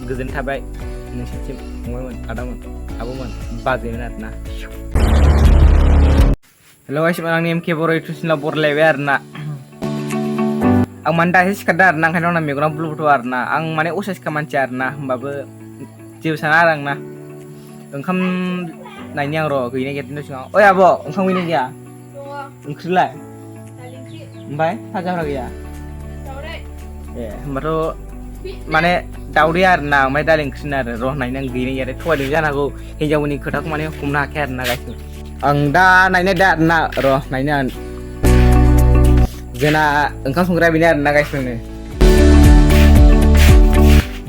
गोजोन थाबाय नोंसिनिसिम फंबायमोन आदामोन आब'मोन बाजैमोन आरोना। हेल' गाइस आंनि एमके बर' इउटुब चेनेलाव बरायलायबाय आरोना। आं माने दासो सिखारदों आरोना, ओंखायनो आंना मेगना बुलुबुथ' आरोना। आं माने असाइसखा मानसि आरोना, होमबाबो जेबो साना आरो आंना। ओंखाम नायनि आं र' गैनाय गैया सिगाङाव। ओइ आब' ओंखाम गैनाय गैया? ओंख्रिलाय? ओमफ्राय फाजाफ्रा गैया? ए होमबाथ' माने दावदै आरोना, ओमफ्राय दालि ओंख्रिनो आरो र' नायनो आं गैनाय गैया थगायदों जानो हागौ। हिन्जावनि खोथाखौ माने हमनो हाखाया आरोना गाइस। आं दा नायनाय दा आरोना, र' नायनो आं जोंना ओंखाम संग्राया बेनो आरोना गाइस।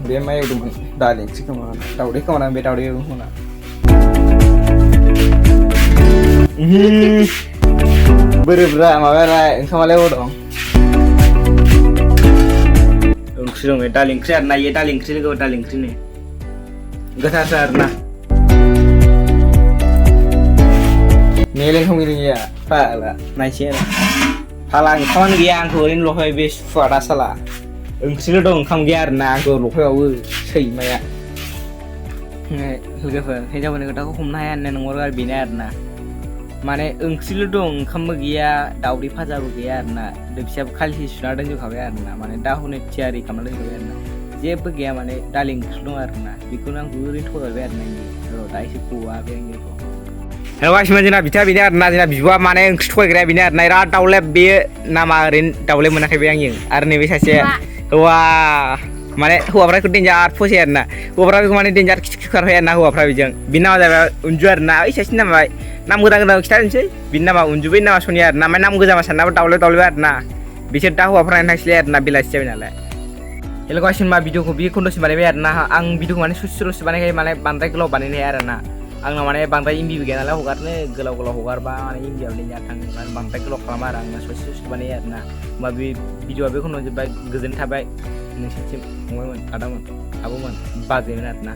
बे मा एवदोंमोन? दालि ओंख्रि खोमा, दावदै खोमा बे दावदै खोमा। बोरोब्रा माबायालाय ओंखामालाय अबाव दं? ओंख्रि दं दालि ओंख्रि आरोना, इयो दालि ओंख्रि लोगो दालि ओंख्रिनो गोथारसो आरोना। नेले ओंखाम गैया फाला नायसै आरो फाला ओंखामानो गैया, आंखौ ओरैनो ल'फाय बे सुवादा साला। ओंख्रिल' दं ओंखाम गैया आरोना, आंखौ ल'फायबावो सैमाया। लोगोफोर हिन्जावफोरनि खोथाखौ हमनो हाया होननाय नंगौ आरो बेनो आरोना। माने ओंख्रिल' दं ओंखामबो गैया, दावदै फाजाबो गैया आरोना। दोबसियाबो खालिसि सुना दोनजोबखाबाय आरोना, माने दा हनै थियारि खालामना दोनजोबखाबाय आरोना। जेबो गैया माने दालि ओंख्रि दं आरोना, बेखौनो आंखौ ओरैनो थगायबाय आरोना। र' दा एसे गवा बे आंनिखौ। हेल' गासिबो जोंना बिथाङा बेनो आरोना, जोंना बिब'आ माने ओंख्रि थगायग्राया बेनो आरोना। बिराद दाउले बेयो नामा ओरैनो दाउले मोनाखै बे आंजों। आरो नैबे सासे हौवा माने हौवाफ्रा बेखौ देन्जार फसायो आरोना। हौवाफ्रा बेखौ माने देन्जार खिथु खारहोयो आरोना हौवाफ्रा बेजों। बिनि नामा जाबाय उन्जु आरोना। ओइ सासेनि नामा नाम गोदान गोदान खिथानोसै। बिनि नामा उन्जु, बैनि नामा सनिया आरोना। ओमफ्राय नाम गोजामा साननाबो दाउले दाउले आरोना। बिसोर दा हौवाफ्रा थांसैलाय आरोना, बेलासि जाबाय नालाय। हेल' गाइस होनबा भिडिअखौ बे खन्द'सिम बानायबाय आरोना। आं भिडिअखौ माने ससेल'सो बानायखायो, माने बांद्राय गोलाव बानायनो हाया आरोना। आंना माने बांद्राय एमबिबो गैया नालाय हगारनो, गोलाव गोलाव हगारबा माने एमबियाव लिंक थाङो, माने बांद्राय गोलाव खालामा आरो आंना ससे ससे बानायो आरोना। होमबा बे भिडिअआ बे खन्द'आव जोब्बाय। गोजोन थाबाय नोंसिनिसिम फंबायमोन आदामोन आब'मोन बाजैमोन आरोना।